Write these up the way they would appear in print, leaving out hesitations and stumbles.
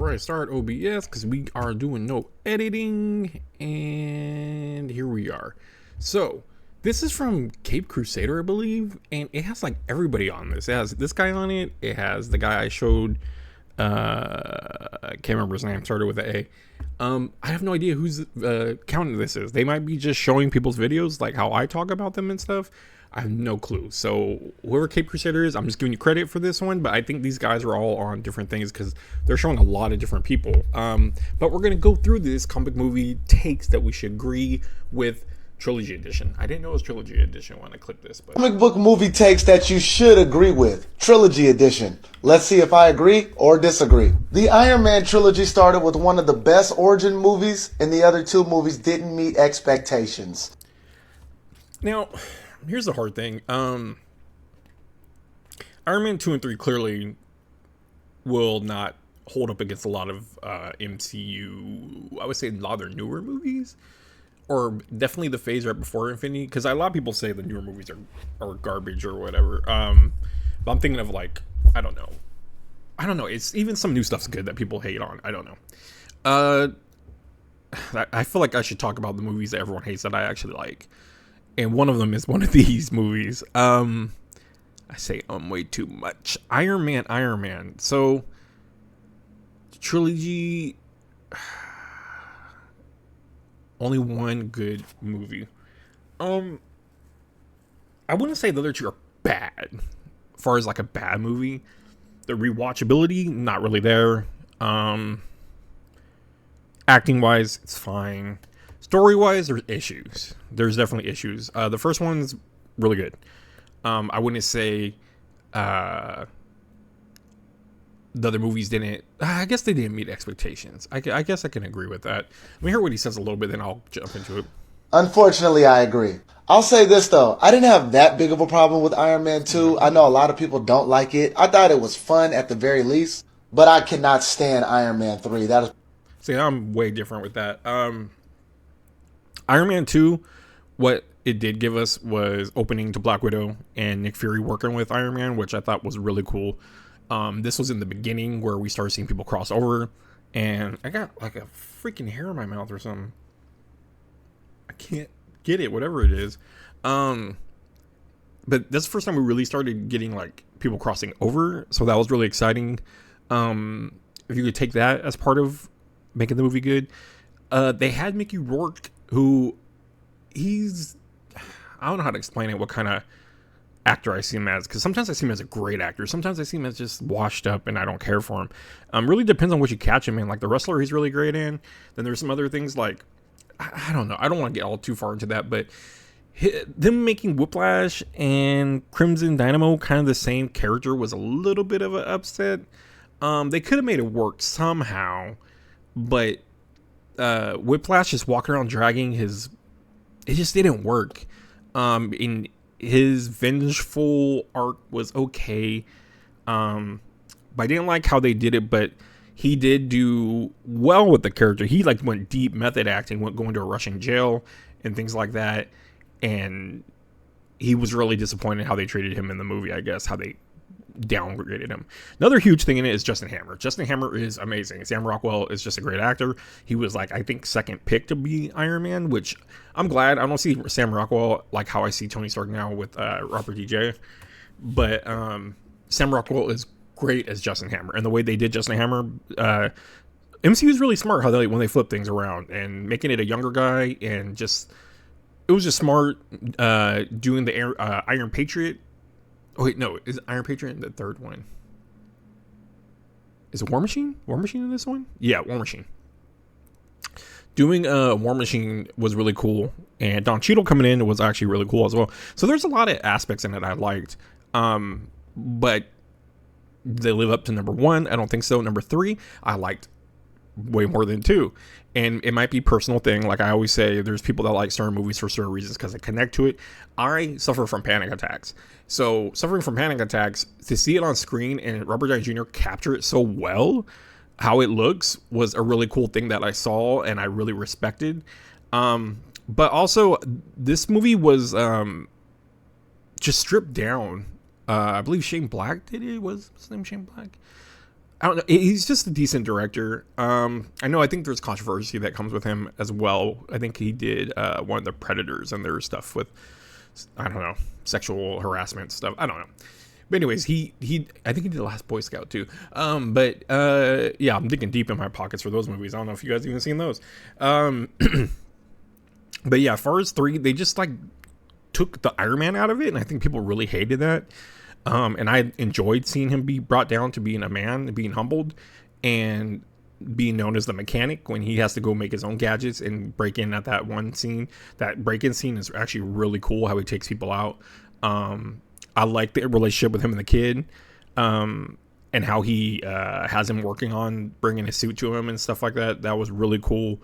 Alright, start OBS because we are doing no editing, and here we are. So, this is from Cape Crusader, I believe, and it has like everybody on this. It has this guy on it, it has the guy I showed, I can't remember his name, started with an A. I have no idea whose account this is. They might be just showing people's videos, like how I talk about them and stuff. I have no clue. So whoever Cape Crusader is, I'm just giving you credit for this one, but I think these guys are all on different things because they're showing a lot of different people. But we're going to go through this comic movie takes that we should agree with Trilogy Edition. I didn't know it was Trilogy Edition when I clicked this. But Comic book movie takes that you should agree with. Trilogy Edition. Let's see if I agree or disagree. The Iron Man trilogy started with one of the best origin movies, and the other two movies didn't meet expectations. now, here's the hard thing. Iron Man 2 and 3 clearly will not hold up against a lot of MCU, I would say a lot of their newer movies, or definitely the phase right before Infinity, because a lot of people say the newer movies are garbage or whatever. But I'm thinking of like, I don't know. It's even some new stuff's good that people hate on. I don't know. I feel like I should talk about the movies that everyone hates that I actually like. And one of them is one of these movies. I say way too much. Iron Man. So, trilogy, only one good movie. I wouldn't say the other two are bad. As far as like a bad movie, the rewatchability not really there. Acting wise, it's fine. Story wise, there's issues. There's definitely issues. The first one's really good. I wouldn't say the other movies didn't. I guess they didn't meet expectations. I guess I can agree with that. Let me hear what he says a little bit, then I'll jump into it. Unfortunately, I agree. I'll say this though, I didn't have that big of a problem with Iron Man 2. I know a lot of people don't like it. I thought it was fun at the very least, but I cannot stand Iron Man 3. That is See, I'm way different with that. Iron Man 2, what it did give us was opening to Black Widow and Nick Fury working with Iron Man, which I thought was really cool. This was in the beginning where we started seeing people cross over, and I got like a freaking hair in my mouth or something. I can't get it, whatever it is. But that's the first time we really started getting like people crossing over, so that was really exciting. If you could take that as part of making the movie good. They had Mickey Rourke, who I don't know how to explain it, what kind of actor I see him as, because sometimes I see him as a great actor, sometimes I see him as just washed up and I don't care for him. Really depends on what you catch him in. Like The Wrestler, he's really great in. Then there's some other things like, I don't know, I don't want to get all too far into that, but them making Whiplash and Crimson Dynamo kind of the same character was a little bit of an upset. They could have made it work somehow, but Whiplash just walking around dragging it just didn't work. In his vengeful arc was okay. But I didn't like how they did it, but he did do well with the character. He like went deep method acting, going to a Russian jail and things like that. And he was really disappointed how they treated him in the movie, I guess, how they downgraded him. Another huge thing in it is Justin Hammer. Justin Hammer is amazing. Sam Rockwell is just a great actor. He was like, I think, second pick to be Iron Man, which I'm glad. I don't see Sam Rockwell like how I see Tony Stark now with Robert DJ, but Sam Rockwell is great as Justin Hammer, and the way they did Justin Hammer, MCU is really smart how when they flip things around and making it a younger guy, and just it was just smart doing the Iron Patriot. Oh wait, no, is Iron Patriot the third one? Is it War Machine? War Machine in this one? Yeah, War Machine. Doing War Machine was really cool, and Don Cheadle coming in was actually really cool as well. So there's a lot of aspects in it I liked, but they live up to number 1? I don't think so. Number 3, I liked way more than 2. And it might be a personal thing. Like I always say, there's people that like certain movies for certain reasons because they connect to it. I suffer from panic attacks. So suffering from panic attacks, to see it on screen and Robert Downey Jr. capture it so well, how it looks, was a really cool thing that I saw and I really respected. But also, this movie was just stripped down. I believe Shane Black did it. Was his name Shane Black? I don't know. He's just a decent director. I know. I think there's controversy that comes with him as well. I think he did one of the Predators, and there's stuff with, I don't know, sexual harassment stuff. I don't know. But anyways, he I think he did The Last Boy Scout too. Yeah, I'm digging deep in my pockets for those movies. I don't know if you guys even seen those. But yeah, as far as 3, they just like took the Iron Man out of it, and I think people really hated that. And I enjoyed seeing him be brought down to being a man, being humbled, and being known as the mechanic when he has to go make his own gadgets and break in at that one scene. That break-in scene is actually really cool, how he takes people out. I like the relationship with him and the kid, and how he has him working on bringing his suit to him and stuff like that. That was really cool.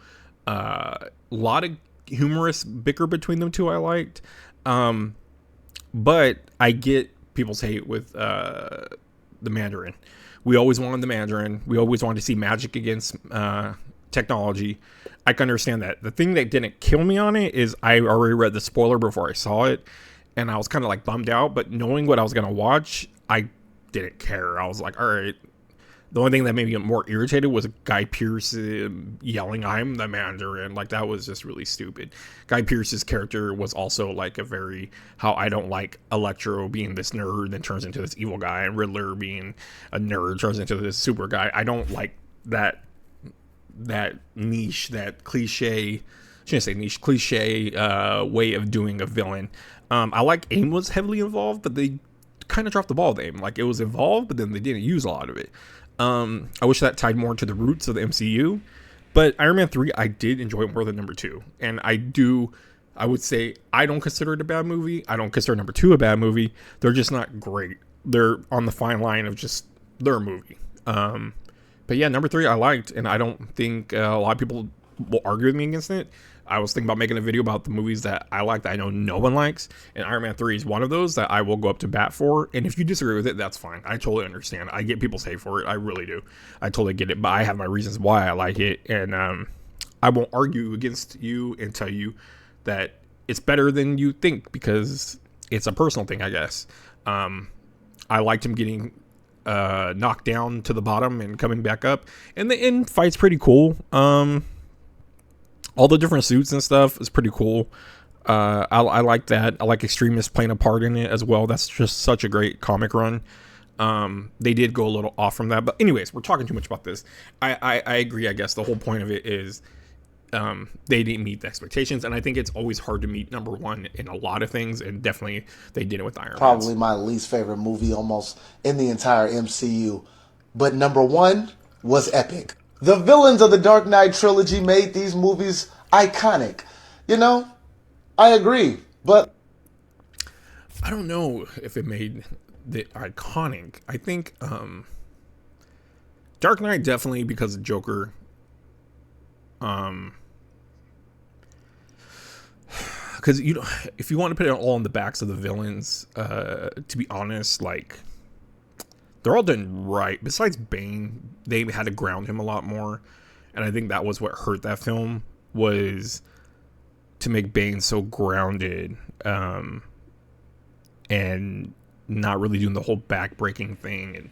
A lot of humorous bicker between them two I liked. But I get people's hate with the Mandarin. We always wanted the Mandarin. We always wanted to see magic against technology. I can understand that. The thing that didn't kill me on it is I already read the spoiler before I saw it, and I was kind of like bummed out. But knowing what I was going to watch, I didn't care. I was like, all right. The only thing that made me more irritated was Guy Pearce yelling, "I'm the Mandarin." Like, that was just really stupid. Guy Pearce's character was also like a very, how I don't like Electro being this nerd that turns into this evil guy, and Riddler being a nerd turns into this super guy. I don't like that niche, that cliche, shouldn't say niche, cliche way of doing a villain. I like AIM was heavily involved, but they kind of dropped the ball with AIM. Like, it was involved, but then they didn't use a lot of it. I wish that tied more into the roots of the MCU, but Iron Man 3 I did enjoy more than number 2, and I would say I don't consider it a bad movie. I don't consider number 2 a bad movie. They're just not great. They're on the fine line of just, they're a movie. But yeah, number 3 I liked, and I don't think a lot of people will argue with me against it. I was thinking about making a video about the movies that I like that I know no one likes, and Iron Man 3 is one of those that I will go up to bat for. And if you disagree with it, that's fine. I totally understand. I get people's hate for it. I really do. I totally get it, but I have my reasons why I like it, and I won't argue against you and tell you that it's better than you think, because it's a personal thing, I guess. I liked him getting knocked down to the bottom and coming back up, and the end fight's pretty cool. All the different suits and stuff is pretty cool. I like that. I like Extremis playing a part in it as well. That's just such a great comic run. They did go a little off from that, but anyways, we're talking too much about this. I agree. I guess the whole point of it is they didn't meet the expectations, and I think it's always hard to meet number 1 in a lot of things, and definitely they did it with Iron Man. Probably my least favorite movie almost in the entire MCU, but number 1 was epic. The villains of the Dark Knight trilogy made these movies iconic. You know, I agree, but I don't know if it made the iconic. I think Dark Knight definitely, because of Joker. Because if you want to put it all on the backs of the villains, to be honest, like, they're all done right. Besides Bane, they had to ground him a lot more, and I think that was what hurt that film, was to make Bane so grounded, and not really doing the whole back-breaking thing. And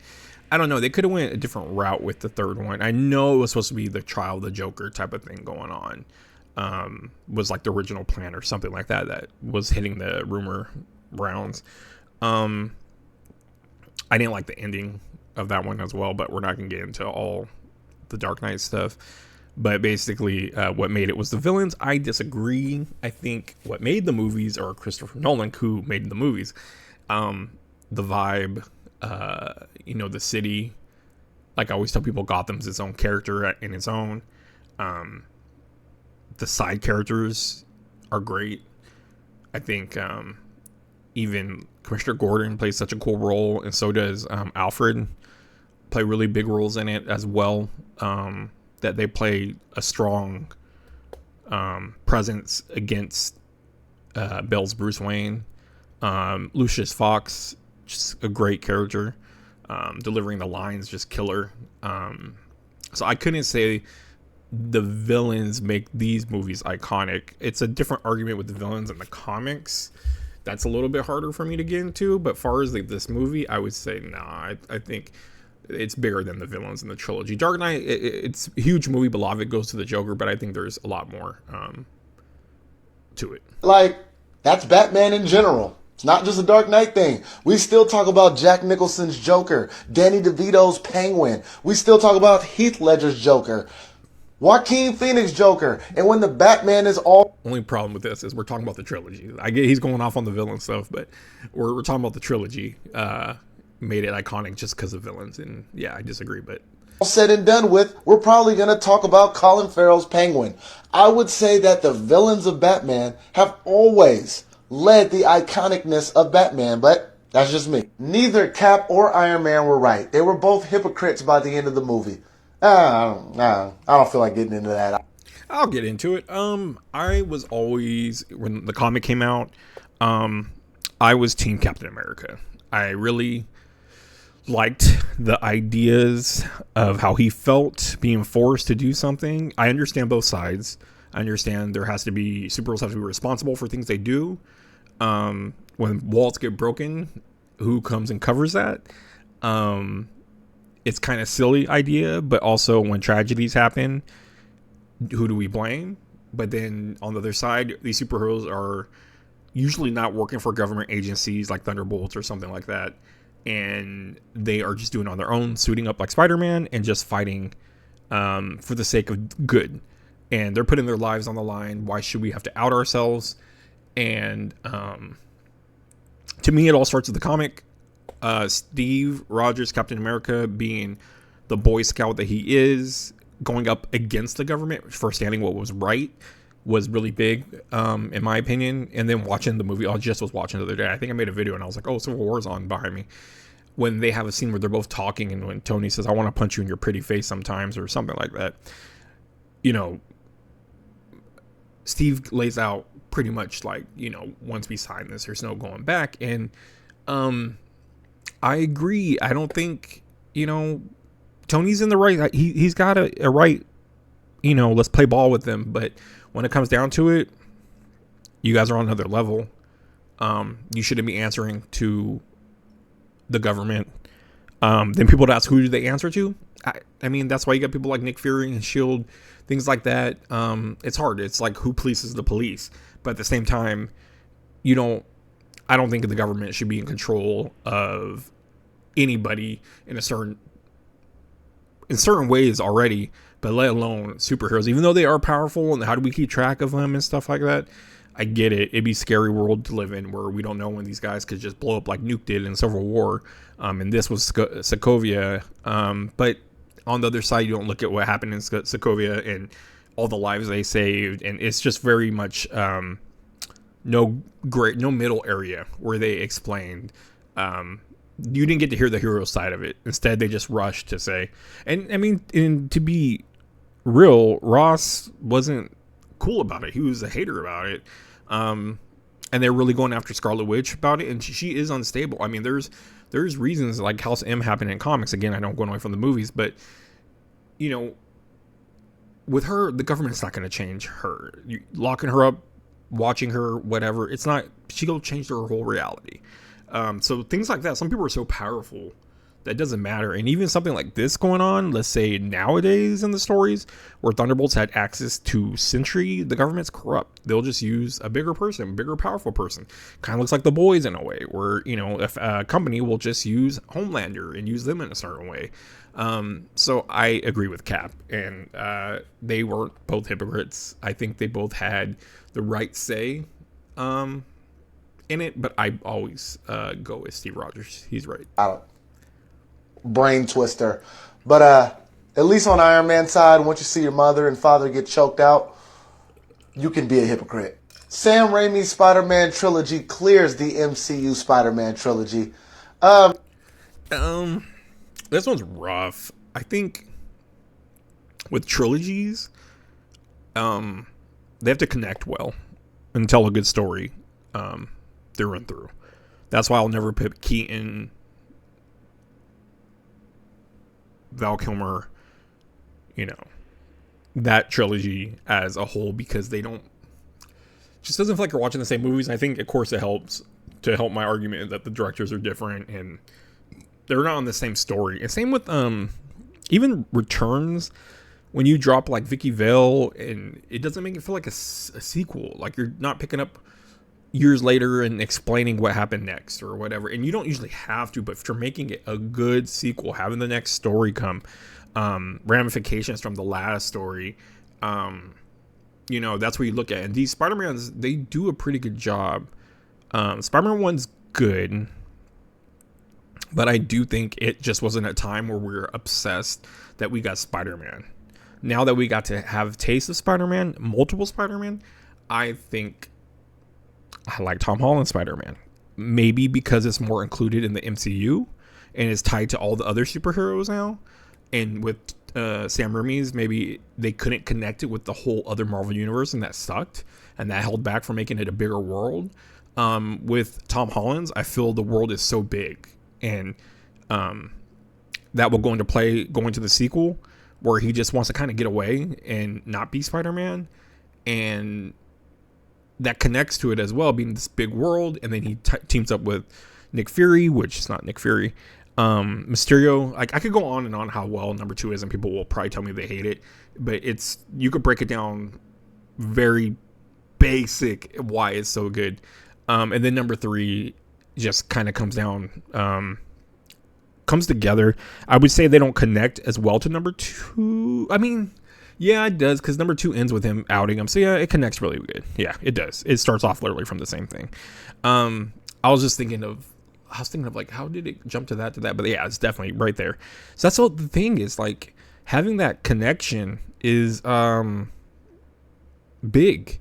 I don't know, they could have went a different route with the third one. I know it was supposed to be the trial of the Joker type of thing going on. Was like the original plan or something like that was hitting the rumor rounds. I didn't like the ending of that one as well, but we're not going to get into all the Dark Knight stuff. But basically, what made it was the villains. I disagree. I think what made the movies, or Christopher Nolan, who made the movies, the vibe, the city. Like I always tell people, Gotham's its own character in its own. The side characters are great. I think even Commissioner Gordon plays such a cool role, and so does Alfred. Play really big roles in it as well. That they play a strong presence against Bell's Bruce Wayne. Lucius Fox, just a great character. Delivering the lines, just killer. So I couldn't say the villains make these movies iconic. It's a different argument with the villains in the comics. That's a little bit harder for me to get into. But far as like this movie, I would say, nah. I think it's bigger than the villains in the trilogy. Dark Knight, it's a huge movie, but a lot of it goes to the Joker, but I think there's a lot more to it. Like, that's Batman in general. It's not just a Dark Knight thing. We still talk about Jack Nicholson's Joker, Danny DeVito's Penguin. We still talk about Heath Ledger's Joker, Joaquin Phoenix Joker. And when the Batman is all... Only problem with this is we're talking about the trilogy. I get he's going off on the villain stuff, but we're talking about the trilogy. Made it iconic just because of villains. And yeah, I disagree, but... all said and done with, we're probably going to talk about Colin Farrell's Penguin. I would say that the villains of Batman have always led the iconicness of Batman, but that's just me. Neither Cap or Iron Man were right. They were both hypocrites by the end of the movie. I don't feel like getting into that. I'll get into it. I was always, when the comic came out, I was Team Captain America. I really liked the ideas of how he felt being forced to do something. I understand both sides. I understand there has to be, superheroes have to be responsible for things they do. When walls get broken, who comes and covers that? It's kind of silly idea, but also when tragedies happen, who do we blame? But then on the other side, these superheroes are usually not working for government agencies like Thunderbolts or something like that. And they are just doing it on their own, suiting up like Spider-Man and just fighting for the sake of good. And they're putting their lives on the line. Why should we have to out ourselves? And to me, it all starts with the comic. Steve Rogers, Captain America, being the Boy Scout that he is, going up against the government for standing what was right, was really big, in my opinion. And then watching the movie, I just was watching the other day. I think I made a video and I was like, oh, Civil War's on behind me. When they have a scene where they're both talking and when Tony says, I want to punch you in your pretty face sometimes or something like that. You know, Steve lays out pretty much like, you know, once we sign this, there's no going back. And I agree. I don't think, you know, Tony's in the right. He's got a right, you know, let's play ball with them. But when it comes down to it, you guys are on another level. You shouldn't be answering to the government. Then people would ask, who do they answer to? I mean, that's why you got people like Nick Fury and S.H.I.E.L.D., things like that. It's hard. It's like, who polices the police? But at the same time, I don't think the government should be in control of anybody in certain ways already, but let alone superheroes, even though they are powerful. And how do we keep track of them and stuff like that? I get it. It'd be a scary world to live in where we don't know when these guys could just blow up like Nuke did in Civil War. And this was Sokovia. But on the other side, you don't look at what happened in Sokovia and all the lives they saved. And it's just very much no middle area where they explained. You didn't get to hear the hero side of it. Instead, they just rushed to say, and I mean, to be real, Ross wasn't cool about it. He was a hater about it. And they're really going after Scarlet Witch about it. And she is unstable. I mean, there's reasons like House M happened in comics. Again, I don't go away from the movies, but you know, with her, the government's not going to change her. You locking her up, watching her, whatever. It's not, she'll change her whole reality. So things like that, some people are so powerful that doesn't matter. And even something like this going on, let's say nowadays in the stories where Thunderbolts had access to Sentry, the government's corrupt. They'll just use a bigger person, bigger powerful person. Kind of looks like the Boys in a way where, you know, if a company will just use Homelander and use them in a certain way. So I agree with Cap, and they weren't both hypocrites. I think they both had the right say in it, but I always go with Steve Rogers. He's right. Brain twister. But at least on Iron Man's side, once you see your mother and father get choked out, you can be a hypocrite. Sam Raimi's Spider-Man trilogy clears the MCU Spider-Man trilogy. This one's rough. I think with trilogies, they have to connect well and tell a good story through and through. That's why I'll never put Keaton, Val Kilmer, you know, that trilogy as a whole, because they don't, just doesn't feel like you're watching the same movies. I think, of course, it helps to help my argument that the directors are different and they're not on the same story. And same with even Returns. When you drop like Vicky Vale, and it doesn't make it feel like a sequel. Like you're not picking up years later and explaining what happened next or whatever. And you don't usually have to, but if you're making it a good sequel, having the next story come, ramifications from the last story, you know, that's what you look at. And these Spider-Mans, they do a pretty good job. Spider-Man 1's good, but I do think it just wasn't a time where we were obsessed that we got Spider-Man. Now that we got to have taste of Spider-Man, multiple Spider-Man, I think I like Tom Holland's Spider-Man. Maybe because it's more included in the MCU and is tied to all the other superheroes now. And with Sam Raimi's, maybe they couldn't connect it with the whole other Marvel universe, and that sucked. And that held back from making it a bigger world. With Tom Holland's, I feel the world is so big. And that will go into play going to the sequel, where he just wants to kind of get away and not be Spider-Man. And that connects to it as well, being this big world. And then he teams up with Nick Fury, which is not Nick Fury. Mysterio. Like, I could go on and on how well number 2 is, and people will probably tell me they hate it. But you could break it down very basic why it's so good. And then number 3 just kind of comes together. I would say they don't connect as well to number 2. I mean, yeah, it does, because number 2 ends with him outing him. So yeah, it connects really good. Yeah, it does. It starts off literally from the same thing. I was thinking of like, how did it jump to that? But yeah, it's definitely right there. So that's all the thing is, like, having that connection is big.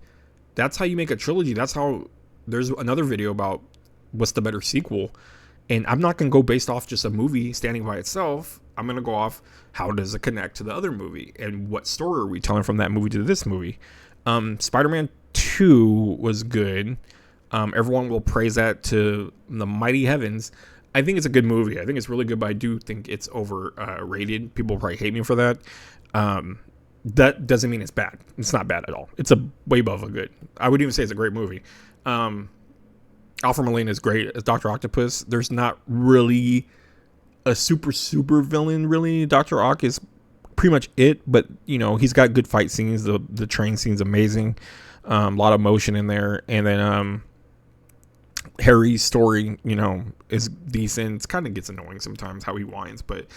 That's how you make a trilogy. That's how there's another video about what's the better sequel. And I'm not going to go based off just a movie standing by itself. I'm going to go off how does it connect to the other movie, and what story are we telling from that movie to this movie. Spider-Man 2 was good. Everyone will praise that to the mighty heavens. I think it's a good movie. I think it's really good, but I do think it's overrated. People probably hate me for that. That doesn't mean it's bad. It's not bad at all. It's a way above a good. I would even say it's a great movie. Alfred Molina is great as Dr. Octopus. There's not really a super villain, really. Dr. Ock is pretty much it, but, you know, he's got good fight scenes. The train scene's amazing. A lot of motion in there. And then Harry's story, you know, is decent. It kind of gets annoying sometimes how he whines, but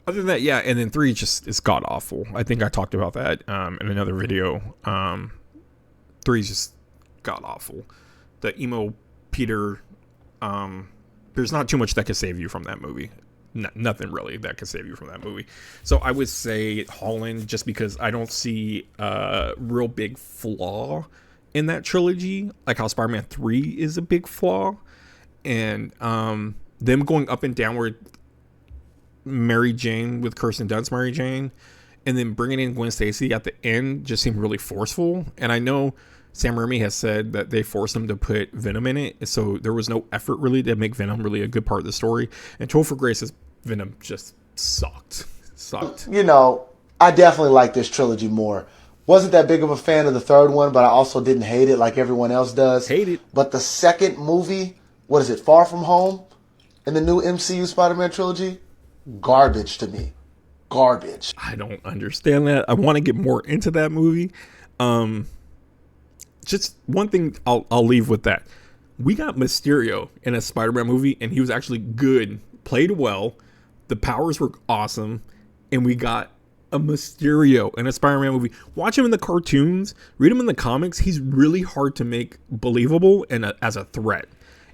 other than that, yeah. And then 3 just is god awful. I think I talked about that in another video. 3 is just god awful. The emo Peter, there's not too much that could save you from that movie. Nothing really that could save you from that movie. So I would say Holland, just because I don't see a real big flaw in that trilogy, like how Spider-Man 3 is a big flaw. And them going up and downward Mary Jane with Kirsten Dunst's Mary Jane, and then bringing in Gwen Stacy at the end just seemed really forceful. And I know Sam Raimi has said that they forced him to put Venom in it, so there was no effort really to make Venom really a good part of the story. And Topher Grace's Venom just sucked. You know, I definitely like this trilogy more. Wasn't that big of a fan of the third one, but I also didn't hate it like everyone else does. Hate it. But the second movie, what is it, Far From Home, in the new MCU Spider-Man trilogy? Garbage to me. Garbage. I don't understand that. I want to get more into that movie. Just one thing I'll leave with that. We got Mysterio in a Spider-Man movie, and he was actually good, played well. The powers were awesome, and we got a Mysterio in a Spider-Man movie. Watch him in the cartoons, read him in the comics. He's really hard to make believable and as a threat,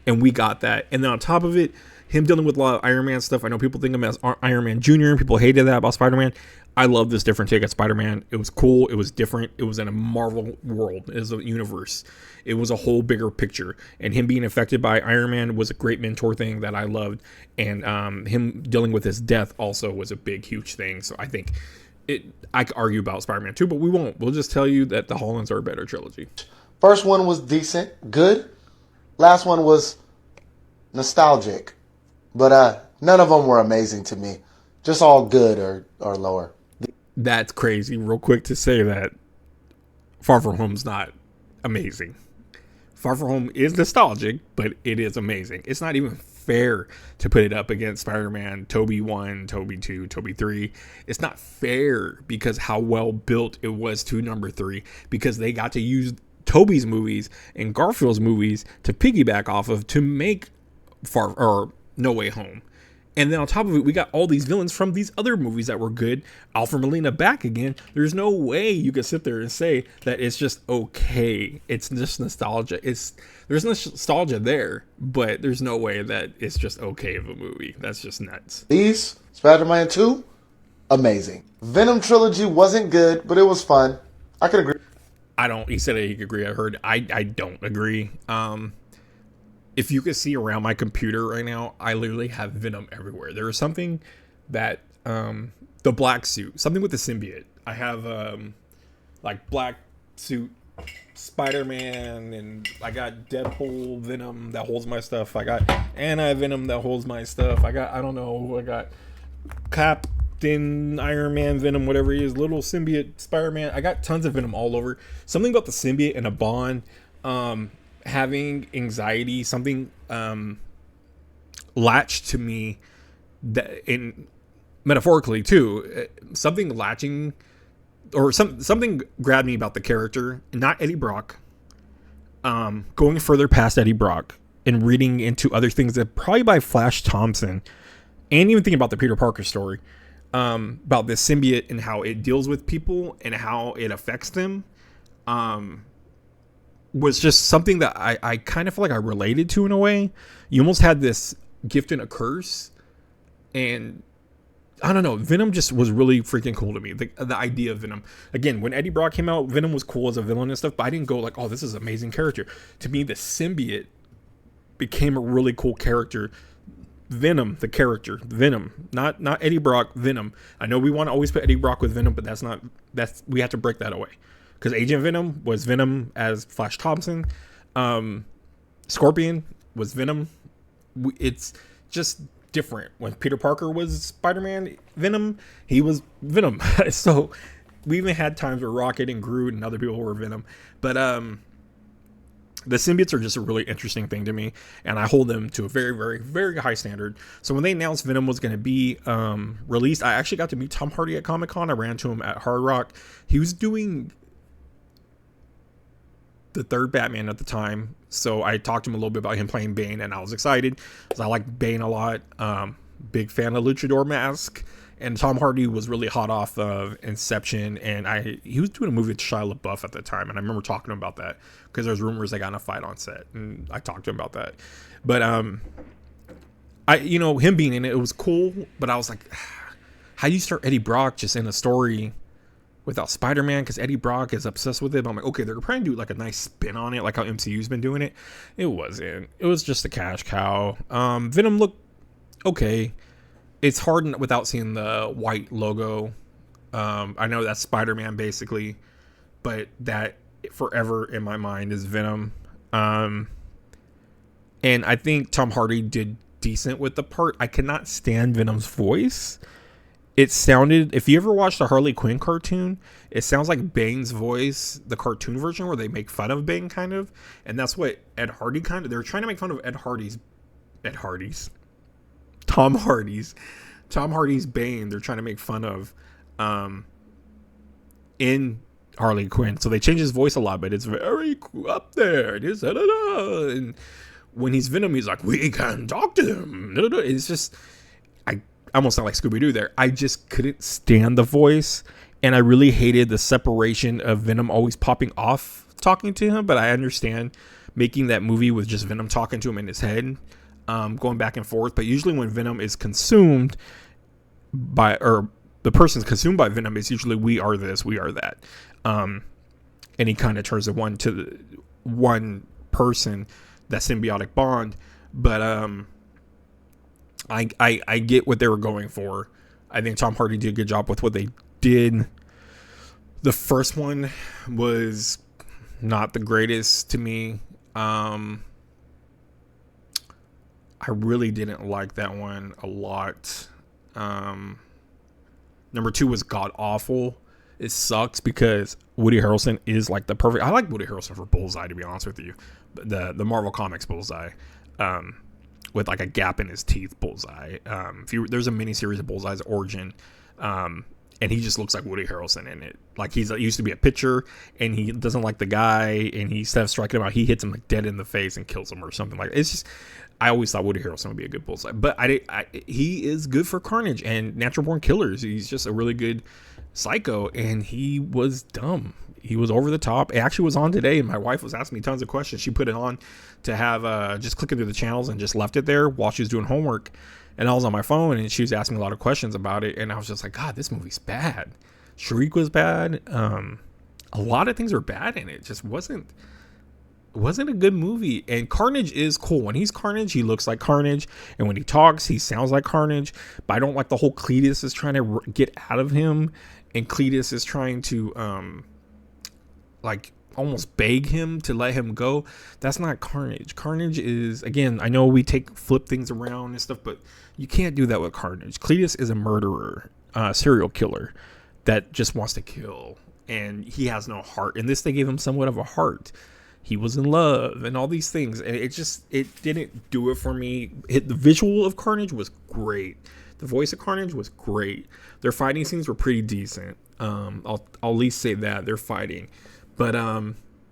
and we got that. And then on top of it, him dealing with a lot of Iron Man stuff. I know people think of him as Iron Man Jr. People hated that about Spider-Man. I love this different take at Spider-Man. It was cool. It was different. It was in a Marvel world. It was a universe. It was a whole bigger picture. And him being affected by Iron Man was a great mentor thing that I loved. And him dealing with his death also was a big, huge thing. So I think I could argue about Spider-Man 2, but we won't. We'll just tell you that the Hollands are a better trilogy. First one was decent, good. Last one was nostalgic. But none of them were amazing to me. Just all good or lower. That's crazy. Real quick to say that Far From Home's not amazing. Far From Home is nostalgic, but it is amazing. It's not even fair to put it up against Spider-Man, Toby 1, Toby 2, Toby 3. It's not fair because how well built it was to number 3, because they got to use Toby's movies and Garfield's movies to piggyback off of to make No Way Home. And then on top of it, we got all these villains from these other movies that were good. Alfred Molina back again. There's no way you could sit there and say that it's just okay. It's just nostalgia. There's nostalgia there, but there's no way that it's just okay of a movie. That's just nuts. These, Spider-Man 2, amazing. Venom Trilogy wasn't good, but it was fun. I could agree. He said that he could agree. I don't agree. If you could see around my computer right now, I literally have Venom everywhere. There is something that the black suit, something with the symbiote. I have like black suit Spider-Man, and I got Deadpool Venom that holds my stuff. I got Anti-Venom that holds my stuff. I got Captain Iron Man Venom, whatever he is, little symbiote Spider-Man. I got tons of Venom all over. Something about the symbiote and a bond. Having anxiety, something latched to me, that in metaphorically too, something latching or something grabbed me about the character, not Eddie Brock. Going further past Eddie Brock and reading into other things that probably by Flash Thompson, and even thinking about the Peter Parker story, about this symbiote and how it deals with people and how it affects them. Was just something that I kind of feel like I related to in a way. You almost had this gift and a curse. And I don't know. Venom just was really freaking cool to me. The idea of Venom. Again, when Eddie Brock came out, Venom was cool as a villain and stuff. But I didn't go like, oh, this is an amazing character. To me, the symbiote became a really cool character. Venom, the character. Venom. Not Eddie Brock, Venom. I know we want to always put Eddie Brock with Venom, but we have to break that away. Because Agent Venom was Venom as Flash Thompson. Scorpion was Venom. It's just different. When Peter Parker was Spider-Man Venom, he was Venom. So we even had times where Rocket and Groot and other people were Venom. But the symbiotes are just a really interesting thing to me. And I hold them to a very, very, very high standard. So when they announced Venom was going to be released, I actually got to meet Tom Hardy at Comic-Con. I ran to him at Hard Rock. He was doing the third Batman at the time, so I talked to him a little bit about him playing Bane, and I was excited because I like Bane a lot. Big fan of Luchador Mask, and Tom Hardy was really hot off of Inception, and he was doing a movie with Shia LaBeouf at the time, and I remember talking to him about that because there's rumors they got in a fight on set, and I talked to him about that. But him being in it was cool, but I was like, how do you start Eddie Brock just in a story without Spider-Man, because Eddie Brock is obsessed with it. But I'm like, okay, they're probably do like a nice spin on it, like how MCU's been doing it. It wasn't. It was just a cash cow. Venom looked okay. It's hard without seeing the white logo. I know that's Spider-Man basically, but that forever in my mind is Venom. And I think Tom Hardy did decent with the part. I cannot stand Venom's voice. It sounded, if you ever watched the Harley Quinn cartoon, it sounds like Bane's voice, the cartoon version where they make fun of Bane kind of. And that's what Ed Hardy kind of, they're trying to make fun of Tom Hardy's Bane. They're trying to make fun of in Harley Quinn. So they change his voice a lot, but it's very up there. It is, and when he's Venom, he's like, we can talk to him. It's just, I almost sound like Scooby-Doo there. I just couldn't stand the voice, and I really hated the separation of Venom always popping off talking to him, but I understand making that movie with just Venom talking to him in his head, going back and forth. But usually when Venom is consumed by, or the person's consumed by Venom, it's usually we are this, we are that. And he kind of turns one person, that symbiotic bond. But I get what they were going for. I think Tom Hardy did a good job with what they did. The first one was not the greatest to me. I really didn't like that one a lot. Number 2 was god awful. It sucks because Woody Harrelson is like the perfect. I like Woody Harrelson for Bullseye, to be honest with you. The Marvel Comics Bullseye. with like a gap in his teeth, Bullseye. There's a mini series of Bullseye's origin, and he just looks like Woody Harrelson in it. Like he used to be a pitcher, and he doesn't like the guy, and instead of striking him out, he hits him like dead in the face and kills him or something like that. It's just, I always thought Woody Harrelson would be a good Bullseye, but he is good for Carnage and Natural Born Killers. He's just a really good psycho, and he was dumb. He was over the top. It actually was on today, and my wife was asking me tons of questions. She put it on to have just clicking through the channels and just left it there while she was doing homework. And I was on my phone, and she was asking me a lot of questions about it. And I was just like, God, this movie's bad. Shriek was bad. A lot of things are bad in it. It just wasn't a good movie. And Carnage is cool. When he's Carnage, he looks like Carnage. And when he talks, he sounds like Carnage. But I don't like the whole Cletus is trying to get out of him. And Cletus is trying to like almost beg him to let him go. That's not Carnage. Carnage is, again, I know we flip things around and stuff, but you can't do that with Carnage. Cletus is a murderer, serial killer that just wants to kill, and he has no heart. In this, they gave him somewhat of a heart. He was in love and all these things, and it didn't do it for me. The visual of Carnage was great. The voice of Carnage was great. Their fighting scenes were pretty decent. I'll at least say that they're fighting. But,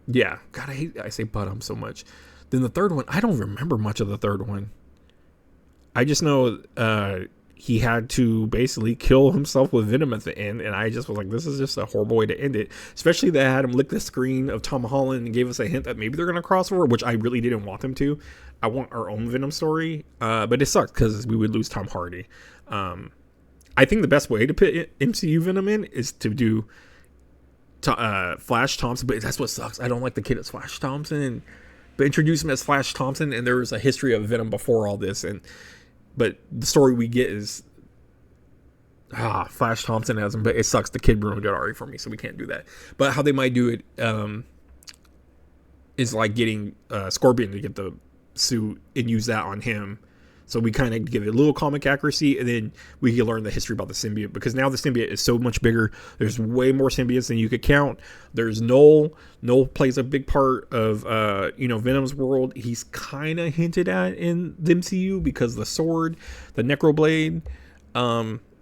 yeah, God, I say but so much. Then the third one, I don't remember much of the third one. I just know he had to basically kill himself with venom at the end, and I just was like, this is just a horrible way to end it. Especially that I had him lick the screen of Tom Holland and gave us a hint that maybe they're going to cross over, which I really didn't want them to. I want our own Venom story, but it sucked because we would lose Tom Hardy. I think the best way to put MCU Venom in is to do Flash Thompson, but that's what sucks. I don't like the kid as Flash Thompson, but introduce him as Flash Thompson, and there was a history of Venom before all this, but the story we get is Flash Thompson as him, but it sucks. The kid ruined it already for me, so we can't do that. But how they might do it is like getting Scorpion to get the suit and use that on him. So we kind of give it a little comic accuracy, and then we can learn the history about the symbiote, because now the symbiote is so much bigger. There's way more symbiotes than you could count. There's Null. Null plays a big part of Venom's world. He's kind of hinted at in the MCU because the sword, the Necroblade,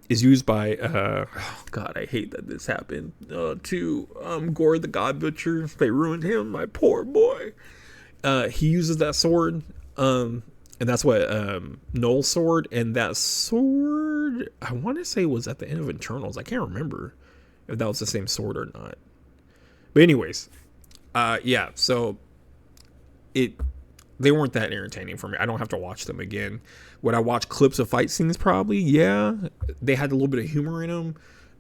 is used by God, I hate that this happened to Gore the God Butcher. They ruined him, my poor boy. He uses that sword. And that's what Null's sword, and that sword, I want to say, was at the end of Eternals. I can't remember if that was the same sword or not. But anyways, yeah, so they weren't that entertaining for me. I don't have to watch them again. Would I watch clips of fight scenes? Probably, yeah. They had a little bit of humor in them,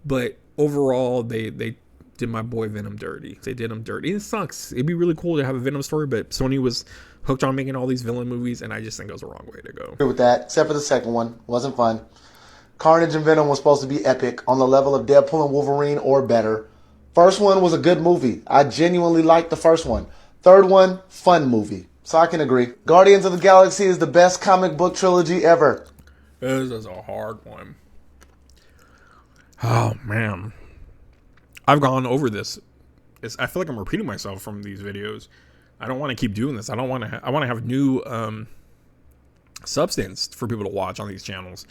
but overall, they did my boy Venom dirty. They did him dirty. And it sucks. It'd be really cool to have a Venom story, but Sony was hooked on making all these villain movies, and I just think it was the wrong way to go. Agree with that, except for the second one. Wasn't fun. Carnage and Venom was supposed to be epic, on the level of Deadpool and Wolverine or better. First one was a good movie. I genuinely liked the first one. Third one, fun movie. So I can agree. Guardians of the Galaxy is the best comic book trilogy ever. This is a hard one. Oh, man. I've gone over this. I feel like I'm repeating myself from these videos. I don't want to keep doing this. I want to have new substance for people to watch on these channels.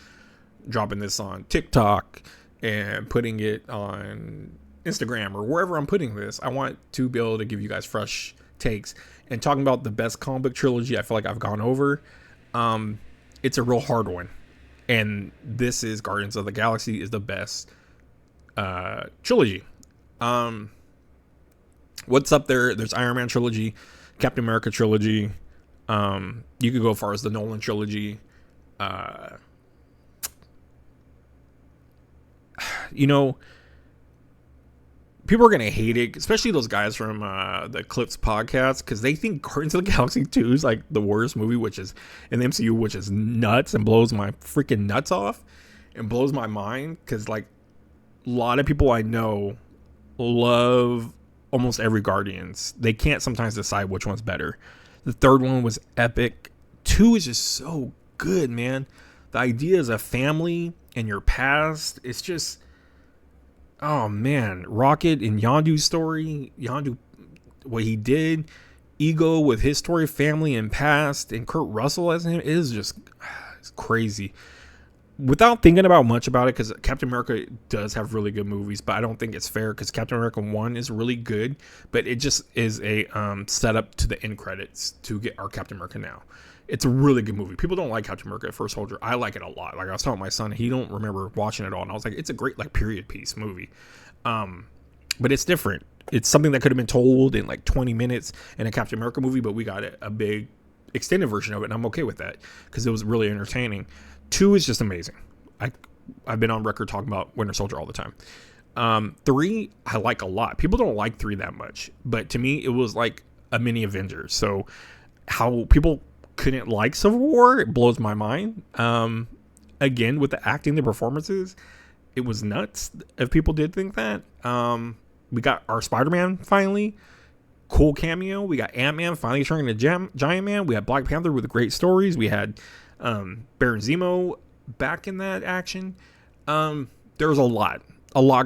Dropping this on TikTok and putting it on Instagram or wherever I'm putting this. I want to be able to give you guys fresh takes. And talking about the best comic book trilogy, I feel like I've gone over. It's a real hard one. And this is Guardians of the Galaxy is the best trilogy. What's up there? There's Iron Man trilogy, Captain America trilogy. You could go as far as the Nolan trilogy. People are gonna hate it, especially those guys from the Clips podcast, because they think Guardians of the Galaxy 2 is like the worst movie, which is in the MCU, which is nuts and blows my freaking nuts off and blows my mind, because like a lot of people I know love almost every Guardians. They can't sometimes decide which one's better. The third one was epic. 2 is just so good, man. The idea is a family and your past. It's just, oh man, Rocket and Yondu's story. Yondu, what he did, Ego with his story, family, and past, and Kurt Russell as him is just it's crazy. Without thinking about much about it, because Captain America does have really good movies, but I don't think it's fair because Captain America 1 is really good, but it just is a setup to the end credits to get our Captain America now. It's a really good movie. People don't like Captain America: First Soldier. I like it a lot. Like I was telling my son, he don't remember watching it all, and I was like, it's a great like period piece movie, but it's different. It's something that could have been told in like 20 minutes in a Captain America movie, but we got a big extended version of it, and I'm okay with that because it was really entertaining. 2 is just amazing. I've been on record talking about Winter Soldier all the time. 3 I like a lot. People don't like 3 that much, but to me it was like a mini Avengers. So how people couldn't like Civil War, it blows my mind. Again, with the acting, the performances, it was nuts if people did think that. We got our Spider-Man finally. Cool cameo. We got Ant-Man finally turning to Giant Man. We had Black Panther with great stories. We had Baron Zemo back in that action. There was a lot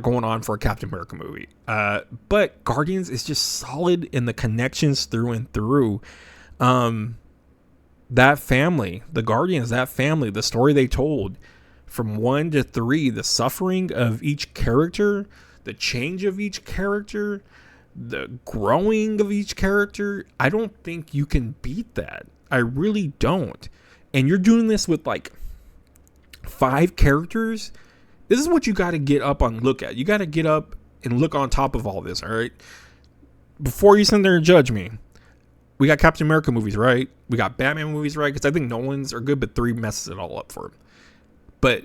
going on for a Captain America movie. But Guardians is just solid in the connections through and through. That family, the Guardians, that family, the story they told from 1 to 3, the suffering of each character, the change of each character, the growing of each character, I don't think you can beat that. I really don't. And you're doing this with like 5 characters. This is what you got to get up and look at. You got to get up and look on top of all this, all right? Before you sit there and judge me, we got Captain America movies, right? We got Batman movies, right? Because I think Nolan's are good, but 3 messes it all up for him. But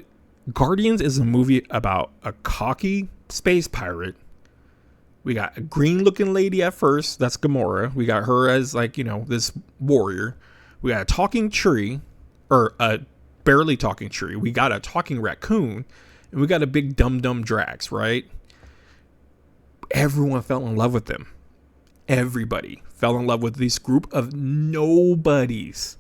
Guardians is a movie about a cocky space pirate. We got a green looking lady at first. That's Gamora. We got her as like, this warrior. We got a talking tree, or a barely talking tree. We got a talking raccoon, and we got a big dumb Drax, right? Everyone fell in love with them. Everybody fell in love with this group of nobodies.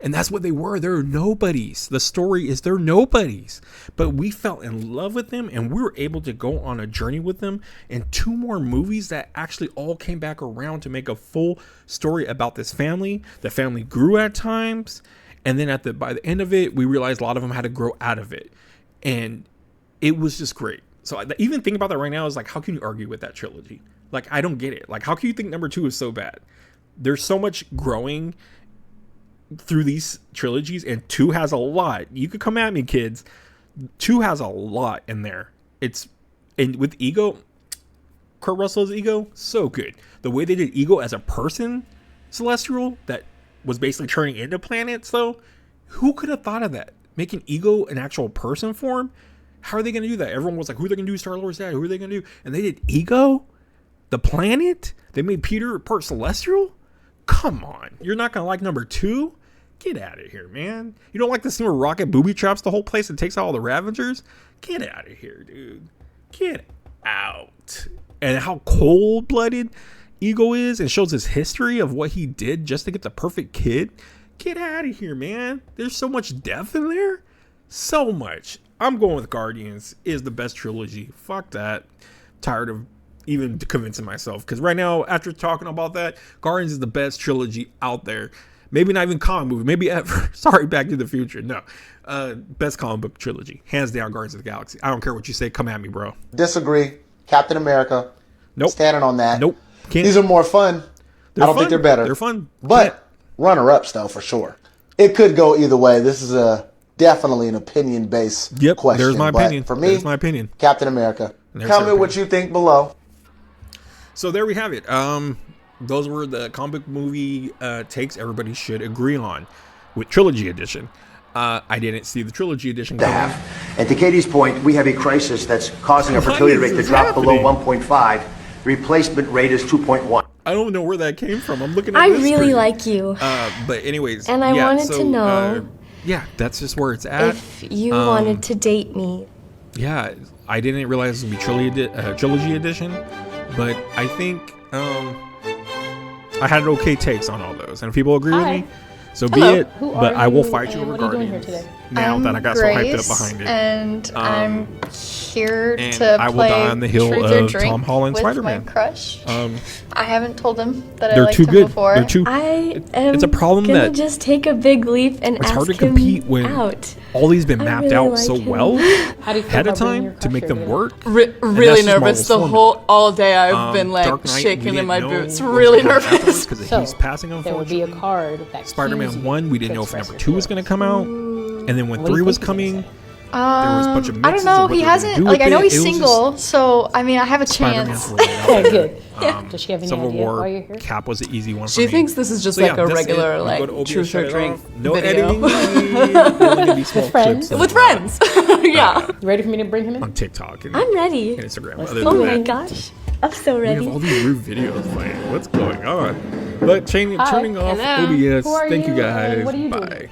And that's what they were. They're nobodies. The story is they're nobodies. But we fell in love with them, and we were able to go on a journey with them. And 2 more movies that actually all came back around to make a full story about this family. The family grew at times. And then by the end of it, we realized a lot of them had to grow out of it. And it was just great. So even thinking about that right now is like, how can you argue with that trilogy? Like, I don't get it. Like, how can you think number 2 is so bad? There's so much growing through these trilogies, and 2 has a lot. You could come at me, kids. 2 has a lot in there. And with Ego, Kurt Russell's Ego, so good. The way they did Ego as a person, Celestial, that was basically turning into planets, though. Who could have thought of that? Making Ego an actual person form? How are they going to do that? Everyone was like, who are they going to do Star-Lord's dad? Who are they going to do? And they did Ego, the planet? They made Peter part Celestial? Come on. You're not going to like number 2? Get out of here, man. You don't like the scene where Rocket booby traps the whole place and takes out all the Ravengers? Get out of here, dude. Get out. And how cold-blooded Ego is, and shows his history of what he did just to get the perfect kid. Get out of here, man. There's so much depth in there. So much. I'm going with Guardians is the best trilogy. Fuck that. Tired of even convincing myself, because right now, after talking about that, Guardians is the best trilogy out there. Maybe not even comic movie, maybe ever. Sorry, Back to the Future. No, best comic book trilogy, hands down. Guardians of the Galaxy. I don't care what you say. Come at me, bro. Disagree. Captain America. Nope. Standing on that. Nope. Can't. These are more fun. I don't think they're better. They're fun, but runner-ups though for sure. It could go either way. This is definitely an opinion-based question. There's my opinion. For me, there's my opinion. Captain America. Comment what you think below. So there we have it. Those were the comic movie takes everybody should agree on with Trilogy Edition. I didn't see the Trilogy Edition coming. And to Katie's point, we have a crisis that's causing our fertility rate to drop below 1.5. Replacement rate is 2.1. I don't know where that came from. I'm looking at I this really screen. like you. But anyways. And I wanted to know. Yeah, that's just where it's at. If you wanted to date me. Yeah, I didn't realize it would be Trilogy Edition. But I think I had okay takes on all those. And if people agree with me, So be Hello. it, Who but are I will you fight you and over what are you doing here Guardians. today? Now that I got so hyped up behind it. And I'm here and to I will play die on the hill Truth or of Drink Tom Holland's with Spider-Man. my crush. I haven't told him that I They're liked too him good. before. They're too. I am It's a problem gonna that just take a big leap and it's ask hard to him compete when out. all these been I mapped really out like so him. well How do you feel ahead of about bringing your time to crush make here them today? work. Really that's just nervous. The Marvel's all day I've been like Dark Knight, we shaking in didn't my know boots. what was Really gonna happen nervous. because So, he's passing, there will be a unfortunately. card that Spider-Man cues you 1, we to didn't know if express number your 2 was going feelings. to come out. And then when What do you 3 was think he's coming, gonna say? there was a bunch of I mixes don't know. of what He they were gonna hasn't. do Like with I know it. he's It was just single, so I mean I have a Spider-Man's chance. really out Okay, there. good. Does she have any Civil idea War, why you're here? Cap was an easy one for She me. thinks this is just So, like yeah, a that's regular it. We like go to OBS, truth shut or it drink off. No video. editing. Only gonna be small friends? clips of, With friends. Yeah. You ready for me to bring him in? on TikTok and, I'm ready. and Instagram. Let's Other do Oh than my that, gosh. I'm so we have ready. all these rude videos playing. What's going on? But turning off Hello. OBS. Who are Thank you you guys. and what are you doing? Bye.